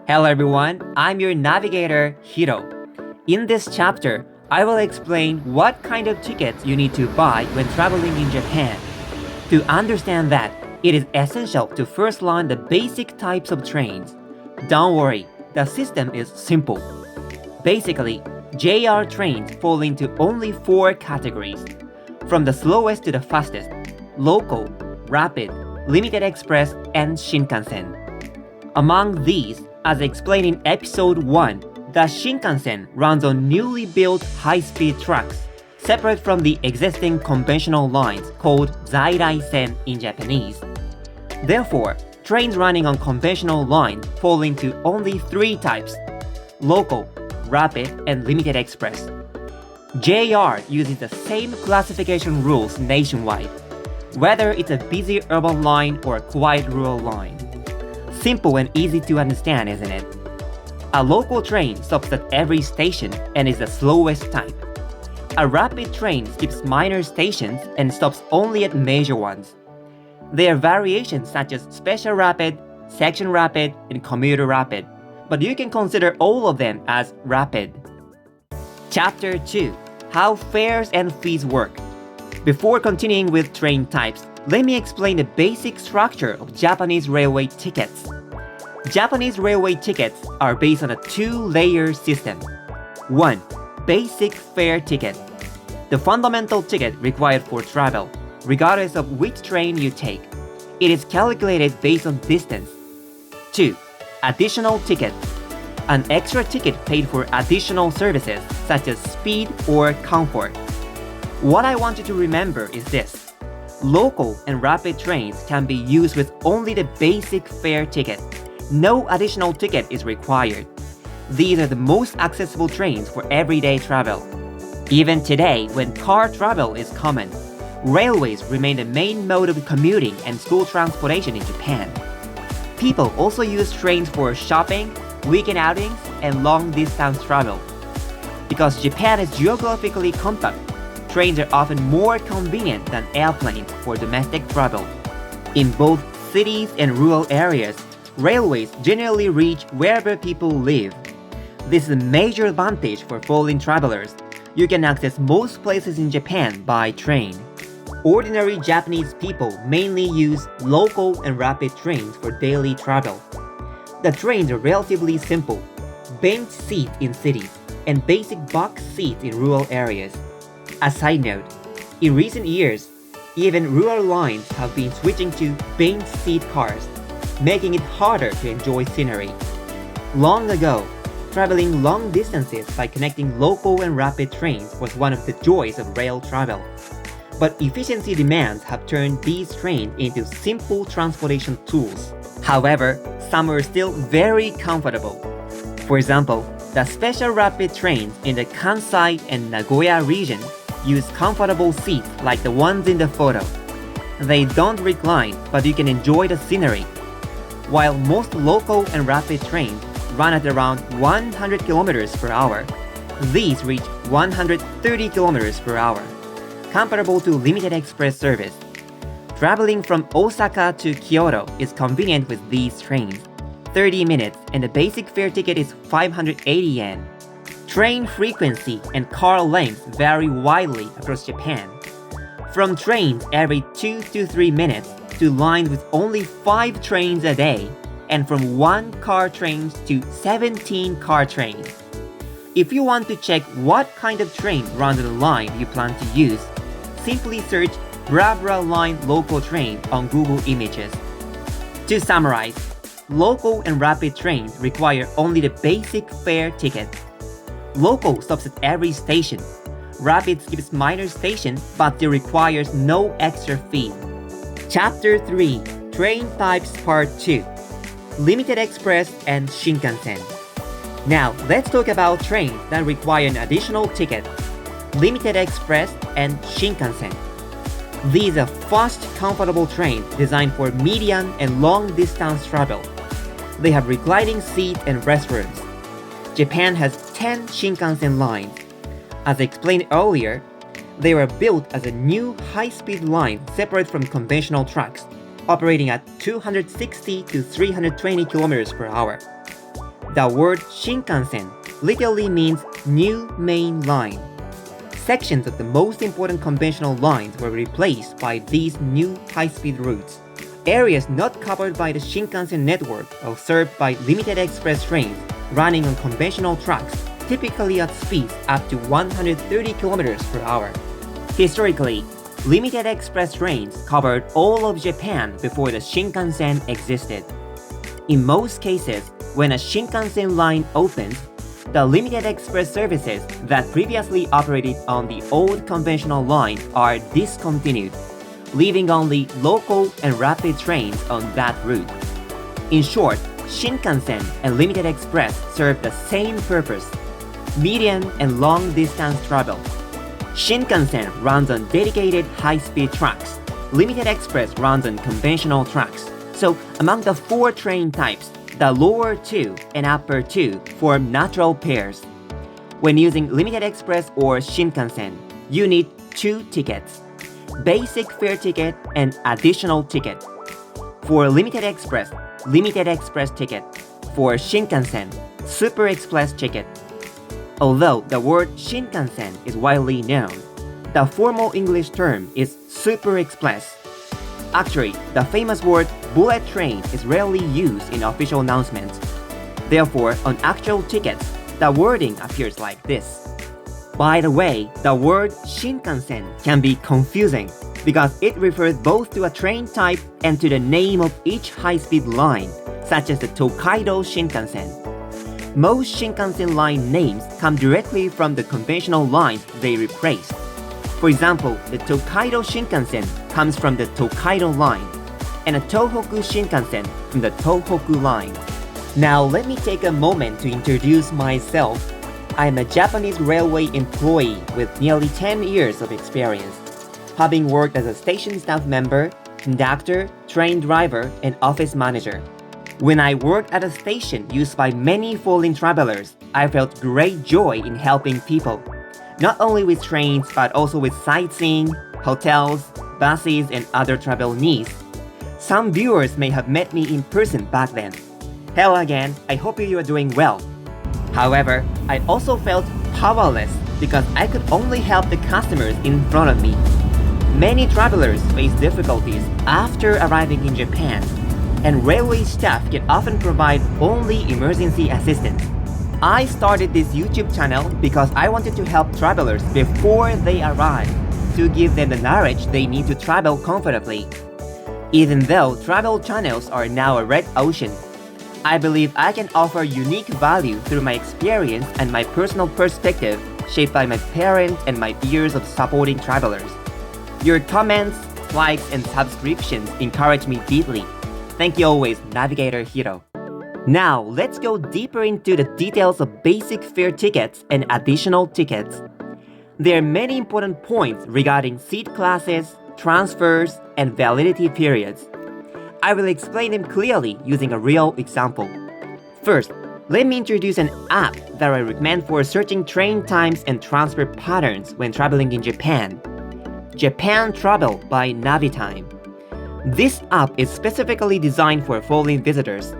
Hello everyone, I'm your navigator, Hiro. In this chapter, I will explain what kind of tickets you need to buy when traveling in Japan. To understand that, it is essential to first learn the basic types of trains. Don't worry, the system is simple. Basically, JR trains fall into only 4 categories. From the slowest to the fastest: local, rapid, limited express, and Shinkansen. Among these, as explained in episode 1, the Shinkansen runs on newly built high-speed tracks, separate from the existing conventional lines called Zairaisen in Japanese. Therefore, trains running on conventional lines fall into only 3 types: local, rapid, and limited express. JR uses the same classification rules nationwide, whether it's a busy urban line or a quiet rural line. Simple and easy to understand, isn't it? A local train stops at every station and is the slowest type. A rapid train skips minor stations and stops only at major ones. There are variations such as special rapid, section rapid, and commuter rapid, but you can consider all of them as rapid. Chapter 2: How fares and fees work. Before continuing with train types, let me explain the basic structure of Japanese railway tickets. Japanese railway tickets are based on a 2-layer system. 1. Basic fare ticket. The fundamental ticket required for travel, regardless of which train you take. It is calculated based on distance. 2. Additional ticket. An extra ticket paid for additional services such as speed or comfort. What I want you to remember is this: local and rapid trains can be used with only the basic fare ticket. No additional ticket is required. These are the most accessible trains for everyday travel. Even today, when car travel is common, railways remain the main mode of commuting and school transportation in Japan. People also use trains for shopping, weekend outings, and long-distance travel. Because Japan is geographically compact, trains are often more convenient than airplanes for domestic travel. In both cities and rural areas, railways generally reach wherever people live. This is a major advantage for foreign travelers. You can access most places in Japan by train. Ordinary Japanese people mainly use local and rapid trains for daily travel. The trains are relatively simple: bench seats in cities and basic box seats in rural areas. A side note, in recent years, even rural lines have been switching to bench seat cars, making it harder to enjoy scenery. Long ago, traveling long distances by connecting local and rapid trains was one of the joys of rail travel. But efficiency demands have turned these trains into simple transportation tools. However, some are still very comfortable. For example, the special rapid trains in the Kansai and Nagoya region use comfortable seats like the ones in the photo. They don't recline, but you can enjoy the scenery. While most local and rapid trains run at around 100 km per hour, these reach 130 km per hour, comparable to limited express service. Traveling from Osaka to Kyoto is convenient with these trains. 30 minutes and the basic fare ticket is 580 yen. Train frequency and car length vary widely across Japan. From trains every 2 to 3 minutes to lines with only 5 trains a day, and from 1 car trains to 17 car trains. If you want to check what kind of train runs on the line you plan to use, simply search Bra Bra Line local train on Google Images. To summarize, local and rapid trains require only the basic fare ticket. Local stops at every station. Rapid skips minor stations, but it requires no extra fee. Chapter 3: Train Types Part 2: Limited Express and Shinkansen. Now, let's talk about trains that require an additional ticket: Limited Express and Shinkansen. These are fast, comfortable trains designed for medium and long-distance travel. They have reclining seats and restrooms. Japan has 10 Shinkansen lines. As explained earlier, they were built as a new high-speed line separate from conventional tracks, operating at 260 to 320 km per hour. The word Shinkansen literally means new main line. Sections of the most important conventional lines were replaced by these new high-speed routes. Areas not covered by the Shinkansen network are served by limited express trains running on conventional tracks, typically at speeds up to 130 kilometers per hour. Historically, limited express trains covered all of Japan before the Shinkansen existed. In most cases, when a Shinkansen line opens, the limited express services that previously operated on the old conventional line are discontinued, leaving only local and rapid trains on that route. In short, Shinkansen and limited express serve the same purpose: medium and long distance travel. Shinkansen runs on dedicated high-speed tracks. Limited express runs on conventional tracks. So among the four train types, the lower two and upper two form natural pairs. When using limited express or Shinkansen, you need two tickets: basic fare ticket and additional ticket. For limited express ticket. For Shinkansen, super express ticket. Although the word Shinkansen is widely known, the formal English term is super express. Actually, the famous word bullet train is rarely used in official announcements. Therefore, on actual tickets, the wording appears like this. By the way, the word Shinkansen can be confusing because it refers both to a train type and to the name of each high-speed line, such as the Tokaido Shinkansen. Most Shinkansen line names come directly from the conventional lines they replaced. For example, the Tokaido Shinkansen comes from the Tokaido line, and a Tohoku Shinkansen from the Tohoku line. Now let me take a moment to introduce myself. I am a Japanese railway employee with nearly 10 years of experience, having worked as a station staff member, conductor, train driver, and office manager. When I worked at a station used by many foreign travelers, I felt great joy in helping people, not only with trains but also with sightseeing, hotels, buses, and other travel needs. Some viewers may have met me in person back then. Hello again, I hope you are doing well. However, I also felt powerless because I could only help the customers in front of me. Many travelers face difficulties after arriving in Japan, and railway staff can often provide only emergency assistance. I started this YouTube channel because I wanted to help travelers before they arrive, to give them the knowledge they need to travel comfortably. Even though travel channels are now a red ocean, I believe I can offer unique value through my experience and my personal perspective shaped by my parents and my years of supporting travelers. Your comments, likes, and subscriptions encourage me deeply. Thank you always, Navigator Hiro. Now, let's go deeper into the details of basic fare tickets and additional tickets. There are many important points regarding seat classes, transfers, and validity periods. I will explain them clearly using a real example. First, let me introduce an app that I recommend for searching train times and transfer patterns when traveling in Japan. Japan Travel by Navitime. This app is specifically designed for foreign visitors.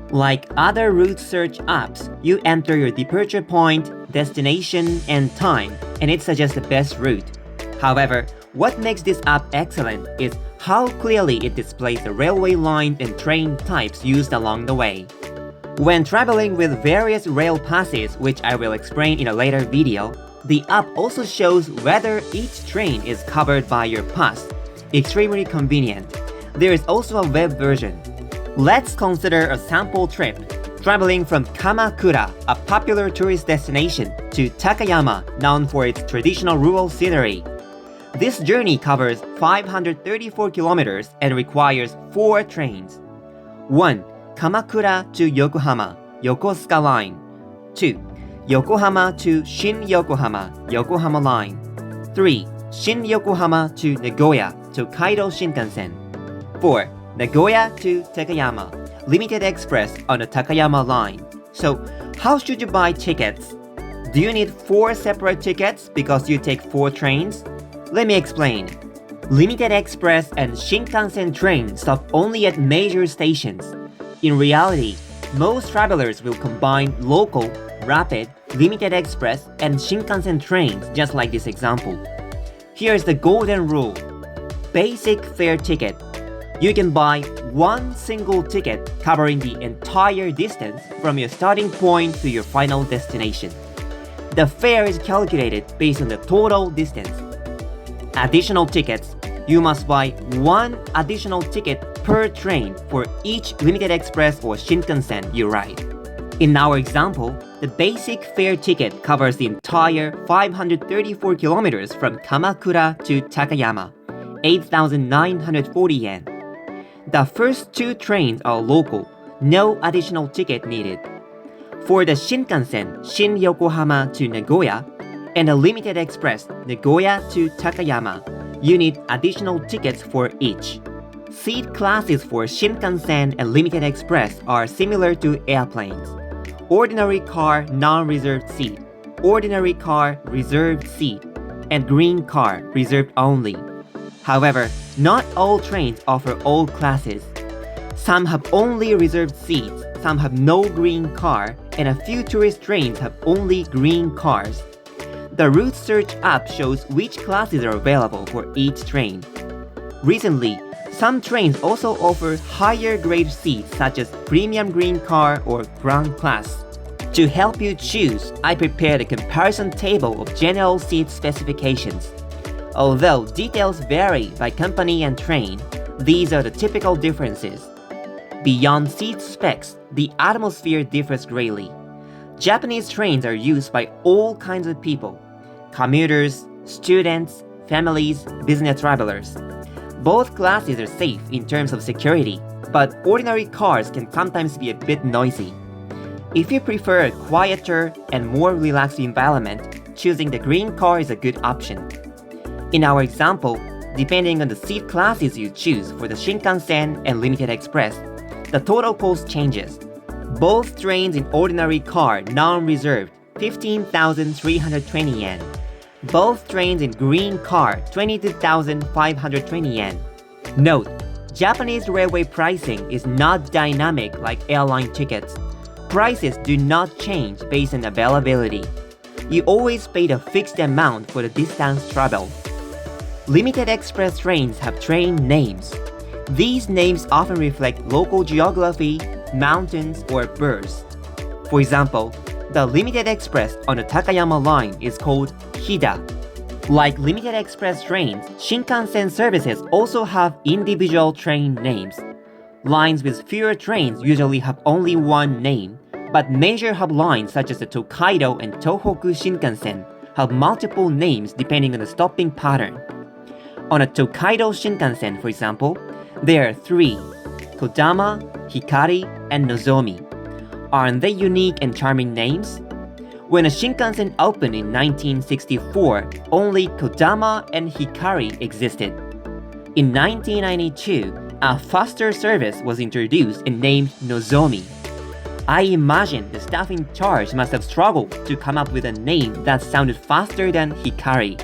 Like other route search apps, you enter your departure point, destination, and time, and it suggests the best route. However, what makes this app excellent is how clearly it displays the railway lines and train types used along the way. When traveling with various rail passes, which I will explain in a later video, the app also shows whether each train is covered by your pass. Extremely convenient. There is also a web version. Let's consider a sample trip, traveling from Kamakura, a popular tourist destination, to Takayama, known for its traditional rural scenery. This journey covers 534 kilometers and requires 4 trains. 1. Kamakura to Yokohama, Yokosuka Line. 2. Yokohama to Shin-Yokohama, Yokohama Line. 3. Shin-Yokohama to Nagoya, Tokaido Shinkansen. 4. Nagoya to Takayama, limited express on the Takayama line. So, how should you buy tickets? Do you need 4 separate tickets because you take 4 trains? Let me explain. Limited express and Shinkansen trains stop only at major stations. In reality, Most travelers will combine local, rapid, limited express, and Shinkansen trains just like this example. Here's the golden rule. Basic fare ticket. You can buy one single ticket covering the entire distance from your starting point to your final destination. The fare is calculated based on the total distance. Additional tickets. You must buy one additional ticket per train for each limited express or Shinkansen you ride. In our example, the basic fare ticket covers the entire 534 kilometers from Kamakura to Takayama, 8,940 yen. The first two trains are local, no additional ticket needed. For the Shinkansen, Shin-Yokohama to Nagoya, and the limited express, Nagoya to Takayama, you need additional tickets for each. Seat classes for Shinkansen and limited express are similar to airplanes. Ordinary car non-reserved seat, ordinary car reserved seat, and green car reserved only. However, not all trains offer all classes. Some have only reserved seats, some have no green car, and a few tourist trains have only green cars. The route search app shows which classes are available for each train. Recently, some trains also offer higher grade seats such as premium green car or ground class. To help you choose, I prepared a comparison table of general seat specifications. Although details vary by company and train, these are the typical differences. Beyond seat specs, the atmosphere differs greatly. Japanese trains are used by all kinds of people: commuters, students, families, business travelers. Both classes are safe in terms of security, but ordinary cars can sometimes be a bit noisy. If you prefer a quieter and more relaxed environment, choosing the green car is a good option. In our example, depending on the seat classes you choose for the Shinkansen and Limited Express, the total cost changes. Both trains in ordinary car non-reserved, 15,320 yen. Both trains in green car, 22,520 yen. Note, Japanese railway pricing is not dynamic like airline tickets. Prices do not change based on availability. You always pay a fixed amount for the distance travel. Limited express trains have train names. These names often reflect local geography, mountains, or birds. For example, the Limited Express on the Takayama line is called Hida. Like Limited Express trains, Shinkansen services also have individual train names. Lines with fewer trains usually have only one name, but major hub lines such as the Tokaido and Tohoku Shinkansen have multiple names depending on the stopping pattern. On a Tokaido Shinkansen, for example, there are three: Kodama, Hikari, and Nozomi. Aren't they unique and charming names? When a Shinkansen opened in 1964, only Kodama and Hikari existed. In 1992, a faster service was introduced and named Nozomi. I imagine the staff in charge must have struggled to come up with a name that sounded faster than Hikari.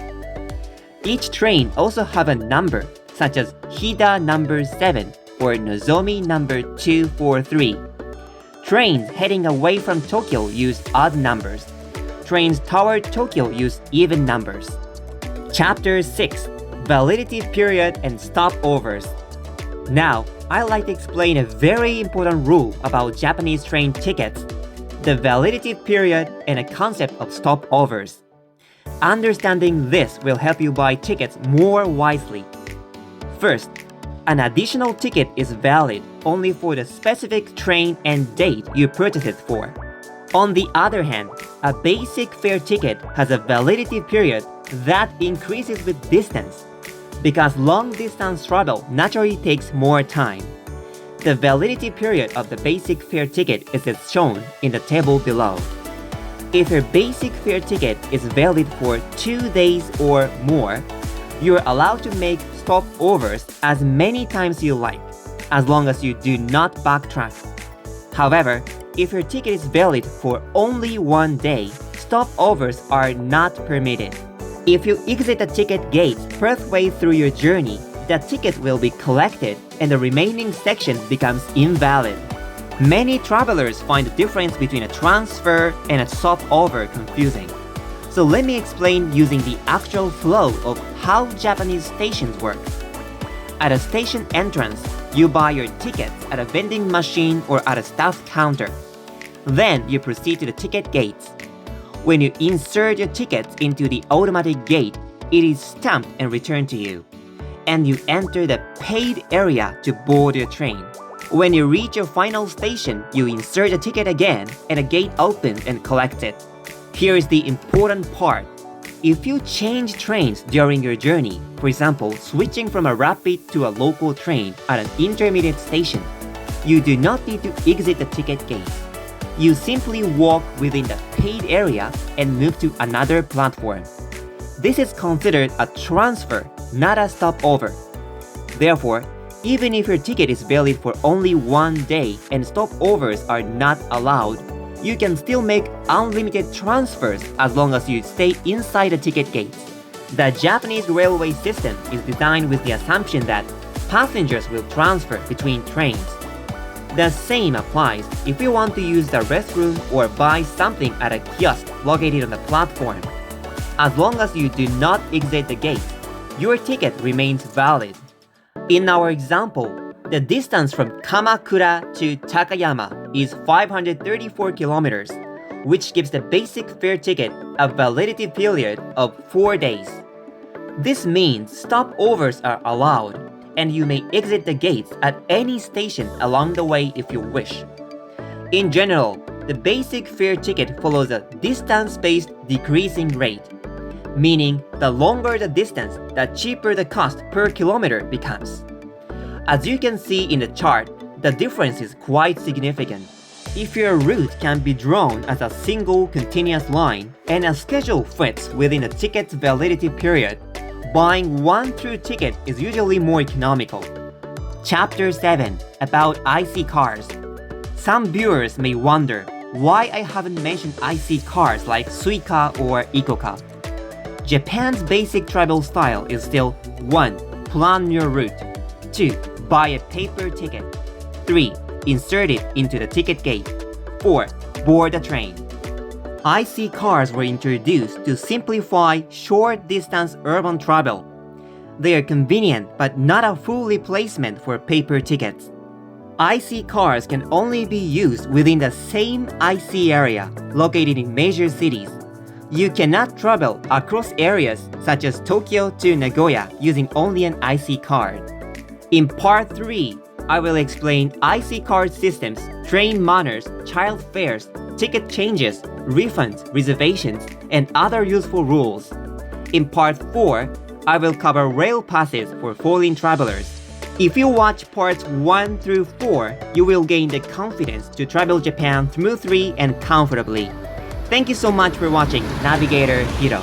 Each train also have a number, such as Hida number 7 or Nozomi number 243. Trains heading away from Tokyo use odd numbers. Trains toward Tokyo use even numbers. Chapter 6: Validity period and stopovers. Now, I'd like to explain a very important rule about Japanese train tickets: the validity period and a concept of stopovers. Understanding this will help you buy tickets more wisely. First, an additional ticket is valid only for the specific train and date you purchased it for. On the other hand, a basic fare ticket has a validity period that increases with distance, because long-distance travel naturally takes more time. The validity period of the basic fare ticket is as shown in the table below. If your basic fare ticket is valid for 2 days or more, you are allowed to make stopovers as many times you like, as long as you do not backtrack. However, if your ticket is valid for only 1 day, stopovers are not permitted. If you exit the ticket gate partway through your journey, the ticket will be collected and the remaining section becomes invalid. Many travelers find the difference between a transfer and a stopover confusing. So let me explain using the actual flow of how Japanese stations work. At a station entrance, you buy your tickets at a vending machine or at a staff counter. Then you proceed to the ticket gates. When you insert your tickets into the automatic gate, it is stamped and returned to you. And you enter the paid area to board your train. When you reach your final station, you insert the ticket again and a gate opens and collects it. Here is the important part. If you change trains during your journey, for example, switching from a rapid to a local train at an intermediate station, you do not need to exit the ticket gate. You simply walk within the paid area and move to another platform. This is considered a transfer, not a stopover. Therefore, even if your ticket is valid for only one day and stopovers are not allowed, you can still make unlimited transfers as long as you stay inside the ticket gates. The Japanese railway system is designed with the assumption that passengers will transfer between trains. The same applies if you want to use the restroom or buy something at a kiosk located on the platform. As long as you do not exit the gate, your ticket remains valid. In our example, the distance from Kamakura to Takayama is 534 kilometers, which gives the basic fare ticket a validity period of 4 days. This means stopovers are allowed, and you may exit the gates at any station along the way if you wish. In general, the basic fare ticket follows a distance-based decreasing rate, meaning the longer the distance, the cheaper the cost per kilometer becomes. As you can see in the chart, the difference is quite significant. If your route can be drawn as a single continuous line and a schedule fits within the ticket's validity period, buying one through ticket is usually more economical. Chapter 7 about IC cars. Some viewers may wonder why I haven't mentioned IC cars like Suica or Ikoka. Japan's basic travel style is still 1. Plan your route. 2. Buy a paper ticket. 3. Insert it into the ticket gate. 4. Board the train. IC cars were introduced to simplify short-distance urban travel. They are convenient but not a full replacement for paper tickets. IC cars can only be used within the same IC area located in major cities. You cannot travel across areas such as Tokyo to Nagoya using only an IC card. In Part 3, I will explain IC card systems, train manners, child fares, ticket changes, refunds, reservations, and other useful rules. In Part 4, I will cover rail passes for foreign travelers. If you watch Parts 1 through 4, you will gain the confidence to travel Japan smoothly and comfortably. Thank you so much for watching Navigator Hiro.